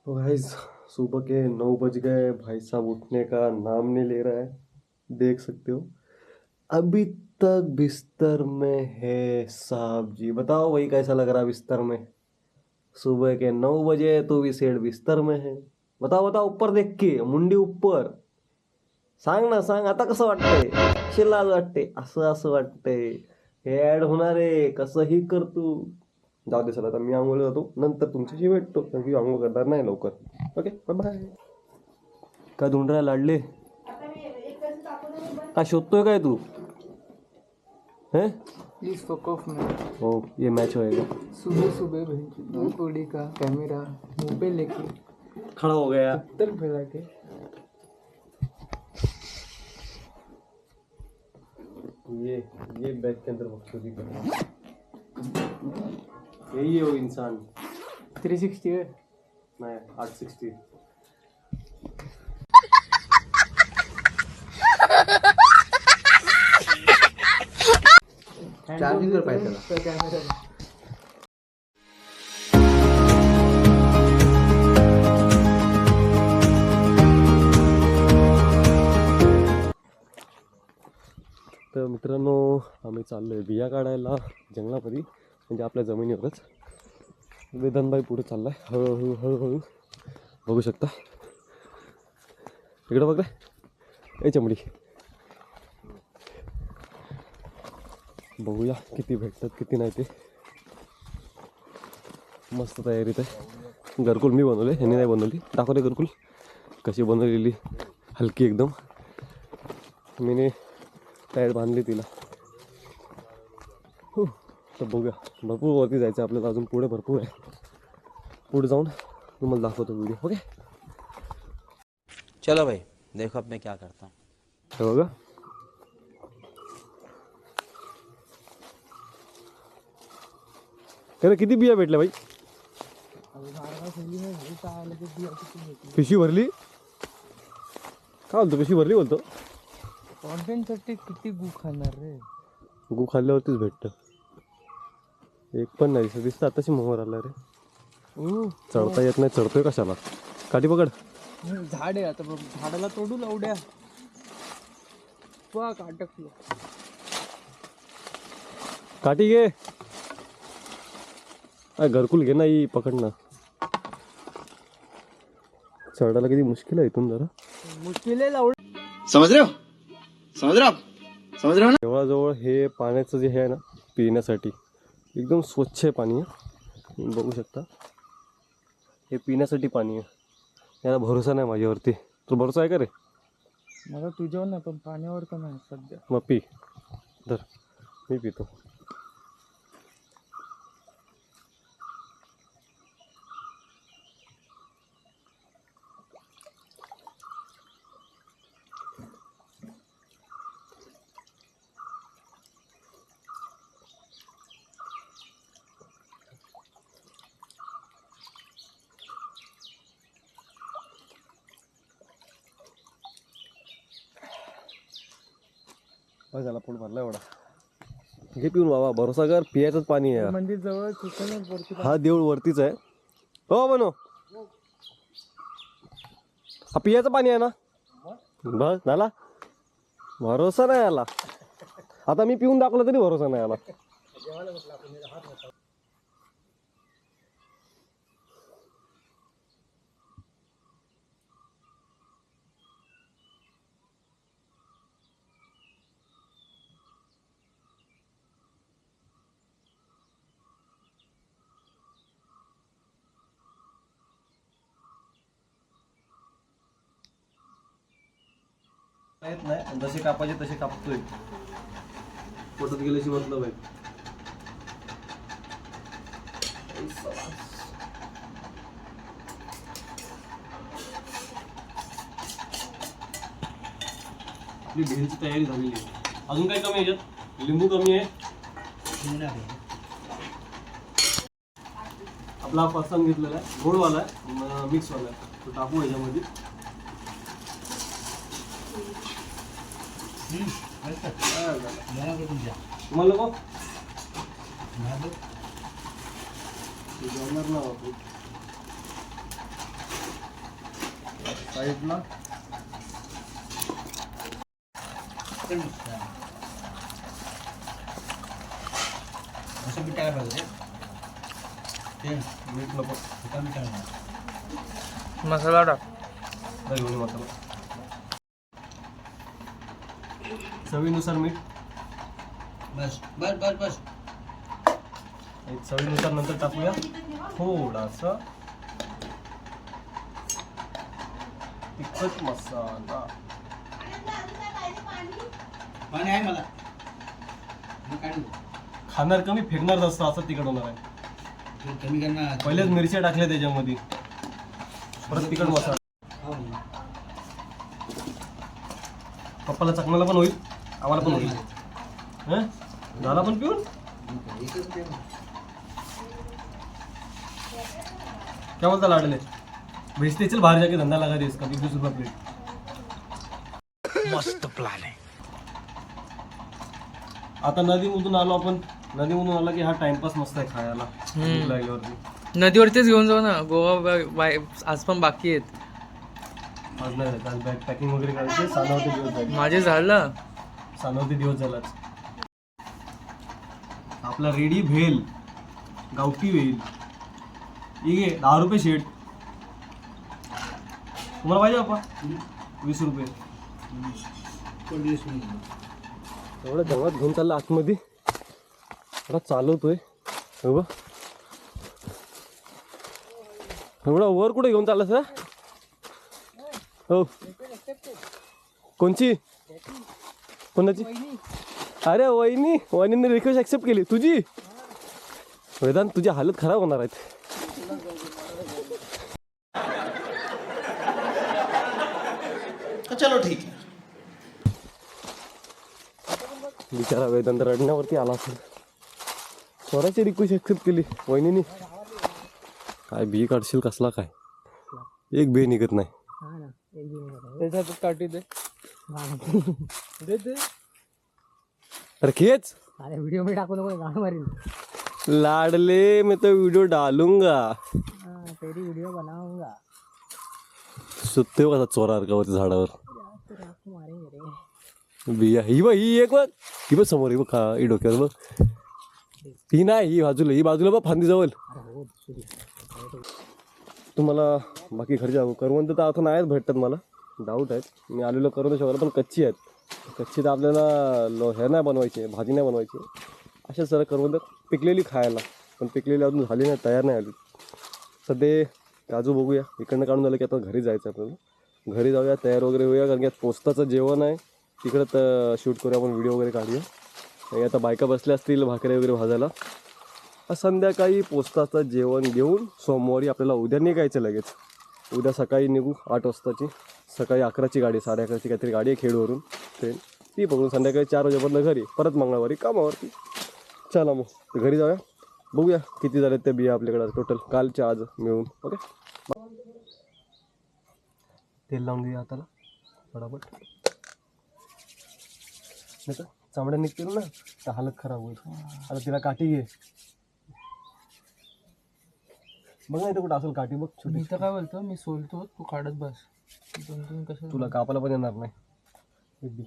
Guys, सुबह के 9 बज गए। भाई साहब उठने का नाम नहीं ले रहा है, देख सकते हो। अभी तक बिस्तर में है साहब जी। बताओ भाई कैसा लग रहा है बिस्तर में? सुबह के 9 बजे तो भी सेठ बिस्तर में है। बताओ बताओ, ऊपर देख के मुंडी ऊपर। सांग ना सांग, आता कसं वाटतंय? शिलाज वाटते, असं असं वाटतंय। हे ऍड होणार आहे, कसंही कर तू। जाऊ दे, चला आता मी आंघोळ जातो, नंतर तुमच्याशी भेटतो, कारण की आंघोळ करणार नाही लवकर. Okay, bye bye. काय धुंड राहा लाडले? काय शोधतोय काय तू? है प्लीज फक ऑफ मैं। हो, ये मैच होएगा. सुबह सुबह भाई कोड़ी का कैमरा मुंह पे लेके खड़ा हो गया. पत्थर फैला के ये बैग के अंदर बकचोदी कर रहा है. यही है वो इंसान. 360 है। नहीं, 860. चार्जिंग कर पाहिजे त्याला कॅमेरा. तर मित्रांनो, आम्ही चाललोय बिया काढायला जंगलामध्ये, म्हणजे आपल्या जमिनीवरच. वेदांतबाई पुढे चाललाय हळूहळू हळूहळू, बघू शकता. इकडं बघ रे, ए चमडी. बघूया किती भेटतात किती नाही ते. मस्त तयारीत आहे. घरकुल मी बनवले, ह्यांनी नाही बनवली. दाखवते घरकुल कशी बनवलेली, हलकी एकदम. मीने टायर बांधली तिला. तर बघूया, भरपूर वरती जायचं आपल्याला, अजून पुढे भरपूर आहे. पुढे जाऊन तुम्हाला दाखवतो व्हिडिओ. ओके, चलो भाई देखो अब मैं क्या करता हूँ. हे बघा, काय किती बिया भेटल्या भाई? पिशवी भरली? काय बोलतो, पिशवी भरली बोलतो? कॉन्टेंटसाठी किती गु खाणार रे? गु खाल्ल्यावरतीच भेटतं. एक पण नाही दिसत. दिसतं आताशी मोहर आला रे. चढता येत नाही, चढतोय कशाला? काठी पकड. झाड आहे आता, झाडाला तोडू लावड्या. बघ अटकलो. काठी घे. घरकुल घे, नाही पकड ना. चढायला किती मुश्किल आहे इथून जरा. मुश्किल आहे लावड. समझ रहे हो जवळजवळ हे पाण्याचं जे हे आहे ना, पिण्यासाठी एकदम स्वच्छ आहे पाणी. बघू शकता, हे पिण्यासाठी पाणी आहे. याला भरोसा नाही माझ्यावरती. तो भरोसा आहे का रे? मला तुझ्यावर नाही, पण पाण्यावर तर नाही सध्या. मग पी. धर, मी पितो. बस झाला, पोट भरला एवढा. घे पिऊन बाबा, भरोसा कर. पियाचंच पाणी आहे. मंदिर जवळ चिकनच वरती. हा देऊळ वरतीच आहे. हो बनो, हा पियाचं पाणी आहे ना? बस झाला. भरोसा नाही आला. आता मी पिऊन दाखवलं तरी भरोसा नाही आला. येत नाही, जसे कापायचे तसे कापतोय. पोटात गेल्याशी मतलब आहे. आपली भेलची तयारी झालेली आहे. अजून काही कमी आहे याच्यात? लिंबू कमी आहे. आपला फरसाण घेतलेला आहे, गोडवाला आहे, मिक्सवाला आहे. तो टाकू याच्यामध्ये. तुम्हाला नको? जमणार ना बापू. साईडला असं बी काय पाहिजे ते मीठ नको कमी टाकणार. मसाला टाक. दही मसाला चवीनुसार मीठ बस बस बस बस. आणि चवीनुसार नंतर टाकूया थोडासा तिखट मसाला. पाणी आहे मला मग काढू. खाणार कमी फेकणार जास्त असं तिखट होणार आहे. ते कमी करणार पहिलेच मिरच्या टाकल्या त्याच्यामध्ये परत तिखट मसाला. हो. पप्पाला चकण्याला पण होईल आम्हाला पण होईल. हं? झाला पण पिऊन एकच ते ना. क्या बोलता लाडले भेजते चल बाहर जाके धंदा लगा दे इसका 20 रुपये प्लेट. मस्त प्लॅन आहे. आता नदीमधून आलो आपण. नदीमधून आला की हा टाइमपास मस्त आहे खायला भूक लागल्यावरती. नदीवरतीच घेऊन जाऊ ना. गोवा आज पण बाकी आहेत. आज नाही जायचं. आज बॅग पॅकिंग वगैरे करायचे. सानावरती दिवस झाले. माझे झालं. सानावरती दिवस झालाच. आपला रेडी भेल गावठी भेल ये घे 10 रुपये शेट. तुम्हाला पाहिजे बापा 20 रुपये. एवढं जंगलात घेऊन चाललं आतमध्ये. एवढा चालवतोय हो. एवढा वर कुठे घेऊन चालला सर? हो कोणची कोणाची? अरे वहिनीने रिक्वेस्ट ऍक्सेप्ट केली तुझी. वेदांत तुझी हालत खराब होणार आहेत. चलो ठीक आहे. बिचारा वेदांत रडण्यावरती आला असेल. स्वराची रिक्वेस्ट ऍक्सेप्ट केली वहिनीनी. काय बी काढशील कसला काय? एक बी निघत नाही. त्याच्यात काठी दे. अरे खेच अरे व्हिडिओ मी टाकू नको. गाणं मारीन. लाडले मैं तो वीडियो डालूंगा. तेरी व्हिडिओ बनाऊंगा. सुटते हो कसा चोरा अर्कावरती झाडावर. बिया ही बघ ही एक बघ. ही बघ समोर ही बघ ही डोक्यावर बघ. ही नाही ही बाजूला बघ फांदी जवळ. तुम्हाला बाकी घरच्या करवंद तर आता नाहीच भेटतात. मला डाऊट आहेत. मी आलेलो करवंद शोधायला पण कच्ची आहेत. कच्ची तर आपल्याला हे नाही बनवायची भाजी नाही बनवायची. अशा सर करवंद पिकलेली खायला पण पिकलेली अजून झाली नाही तयार नाही आली. सध्या काजू बघूया. इकडनं काढून झालं की आता घरी जायचं आपल्याला. घरी जाऊया तयार वगैरे होऊया कारण की पोस्ताचं जेवण आहे तिकडं तर शूट करूया आपण व्हिडिओ वगैरे काढूया. आणि आता बायका बसल्या असतील भाकऱ्या वगैरे भाजायला. संध्याकाळी पोस्ताचं जेवण घेऊन सोमवारी आपल्याला उद्या निघायचं लगेच. उद्या सकाळी निघू 8 वाजताची. सकाळी 11ची गाडी 11:30ची काहीतरी गाडी आहे खेडवरून ट्रेन. ती पकडून संध्याकाळी 4 वाजेपर्यंत घरी. परत मंगळवारी कामावरती. चला मग घरी जाऊया. बघूया किती झाले त्या बिया आपल्याकडे टोटल कालच्या आज मिळून. ओके तेल लावून घेऊया हाताला फटाफट. नाही तर चामड्या निघतील ना तर हालत खराब होईल. आता तिला काठी घे. बघ ना इथं कुठं असेल काठी बघ छोटी. मी तर काय बोलतो मी सोलतो तू काढत बस. दोन कसं तुला कापायला पण येणार नाही. एकदी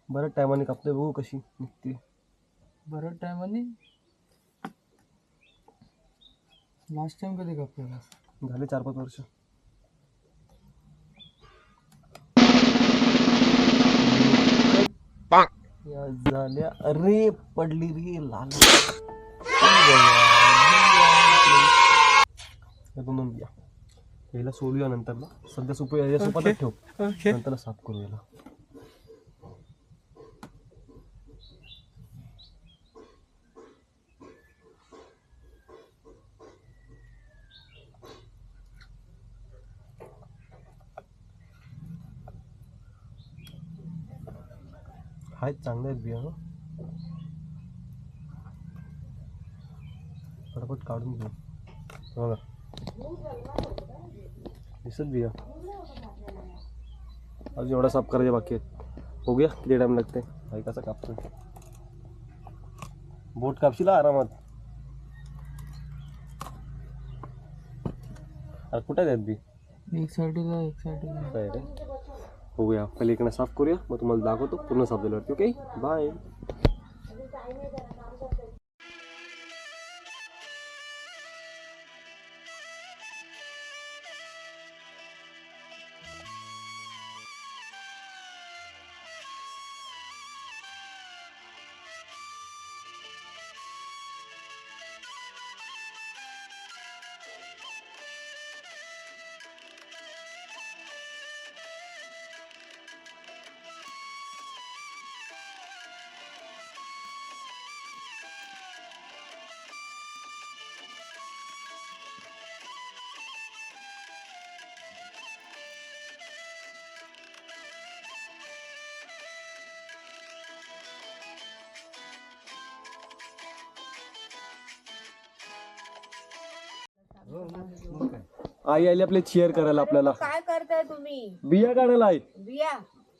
बऱ्याच टायमाने कापते बघू कशी निघते. बरं टायमाने. लास्ट टाइम कधी कापलेला? झाले 4-5 वर्ष. या झाल्या. अरे पडली रे लाल. दोन बिया याला सोलूया नंतरला. सध्या सोपातच ठेव. नंतर साफ करू याला. आहेत चांगले आहेत बिया. फटाफट काढून घेऊ. बघा दिसत बिया. अजून एवढा साफ करायचे बाकी आहेत. बघूया किती टाइम लागते. भाई कसा कापतोय. बोट कापशील आरामात. कुठे आहेत बी एक साईडला एक साईडला. काय रे बघूया पहिले इकडे साफ करूया मग तुम्हाला दाखवतो पूर्ण साफ झाल्यावरती. Okay bye. आई आली आपले चेअर करायला आपल्याला. काय करताय तुम्ही? बिया काढायला आहे. बिया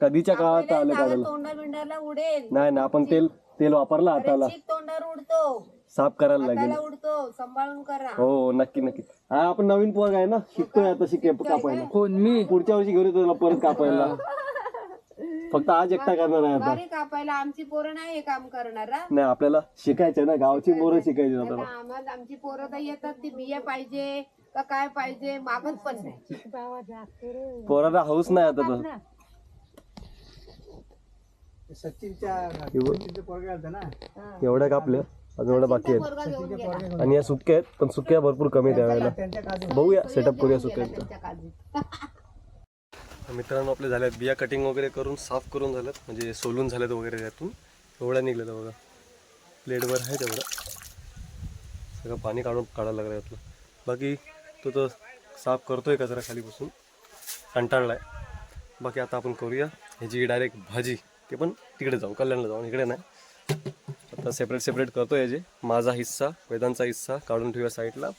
कधीच्या काळात आलं काढायला. तोंडा बिंडाला उडेल. नाही ना आपण तेल तेल वापरला हाताला चीक तोंडावर उडतो, साफ करायला लागेल. हाताला उडतो, सांभाळून करा. हो नक्की नक्की. हा आपण नवीन पोरग आहे ना शिकतोय आता कापायला. कोण मी? पुढच्या वर्षी घेऊन येतो त्याला परत कापायला. फक्त आज एकटा करणार आहे आता. बारी कापायला आमची पोरं नाही हे काम करणार हा? नाही आपल्याला शिकायचंय ना गावची पोरं शिकायची आपल्याला. आम्हाला आमची पोरं तर येतात ती बिया पाहिजे का काय पाहिजे मागत पण नाही. पोराला हाऊस नाही आता तर. एवढ्या कापल्या अजून एवढ्या बाकी आहेत. पोरगा घेऊन गेला आणि या सुक्या आहेत पण सुक्या भरपूर कमी द्यायला. बघूया सेटअप करूया सुक्या. त्यांच्या काळजीत. मित्रांनो आपले झाल्यात बिया कटिंग वगैरे करून साफ करून झाल्यात म्हणजे सोलून झाल्यात वगैरे त्यातून एवढ्या निघल्यात बघा. प्लेटवर आहे तेवढं सगळं पाणी काढायला लागलं यातलं. बाकी तो तर साफ करतोय कचरा खाली बसून कंटाळलाय. बाकी आता आपण करूया ह्याची डायरेक्ट भाजी. ते पण तिकडे जाऊन कल्याणला जाऊन इकडे नाही. आता सेपरेट करतो याचे. माझा हिस्सा वेदांचा हिस्सा काढून ठेवूया साईडला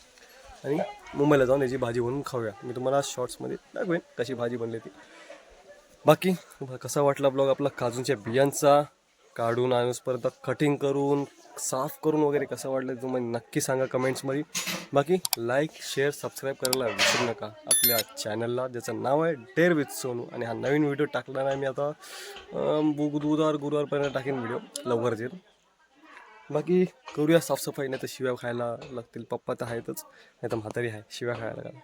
आणि मुंबईला जाऊन याची भाजी बनवून खाऊया. मी तुम्हाला शॉर्ट्समध्ये दाखवेन कशी भाजी बनली ती. बाकी कसा वाटला ब्लॉग आपला काजूंच्या बियांचा काढून आणूसपर्यंत कटिंग करून साफ करून वगैरे कसं वाटलं तुम्हाला नक्की सांगा कमेंट्समध्ये. बाकी लाईक शेअर सबस्क्राईब करायला विसरू नका आपल्या चॅनलला ज्याचं नाव आहे डेअर विथ सोनू. आणि हा नवीन व्हिडिओ टाकला नाही मी आता गुरुवारपर्यंत टाकेन व्हिडिओ लवकरच येईल. बाकी करूया साफसफाई नाही तर शिव्या खायला लागतील. पप्पा तर आहेतच नाही तर म्हातारी आहे शिव्या खायला लागला.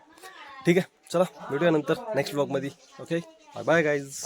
ठीक आहे चला भेटूया नंतर नेक्स्ट व्लॉगमध्ये. Okay bye bye guys.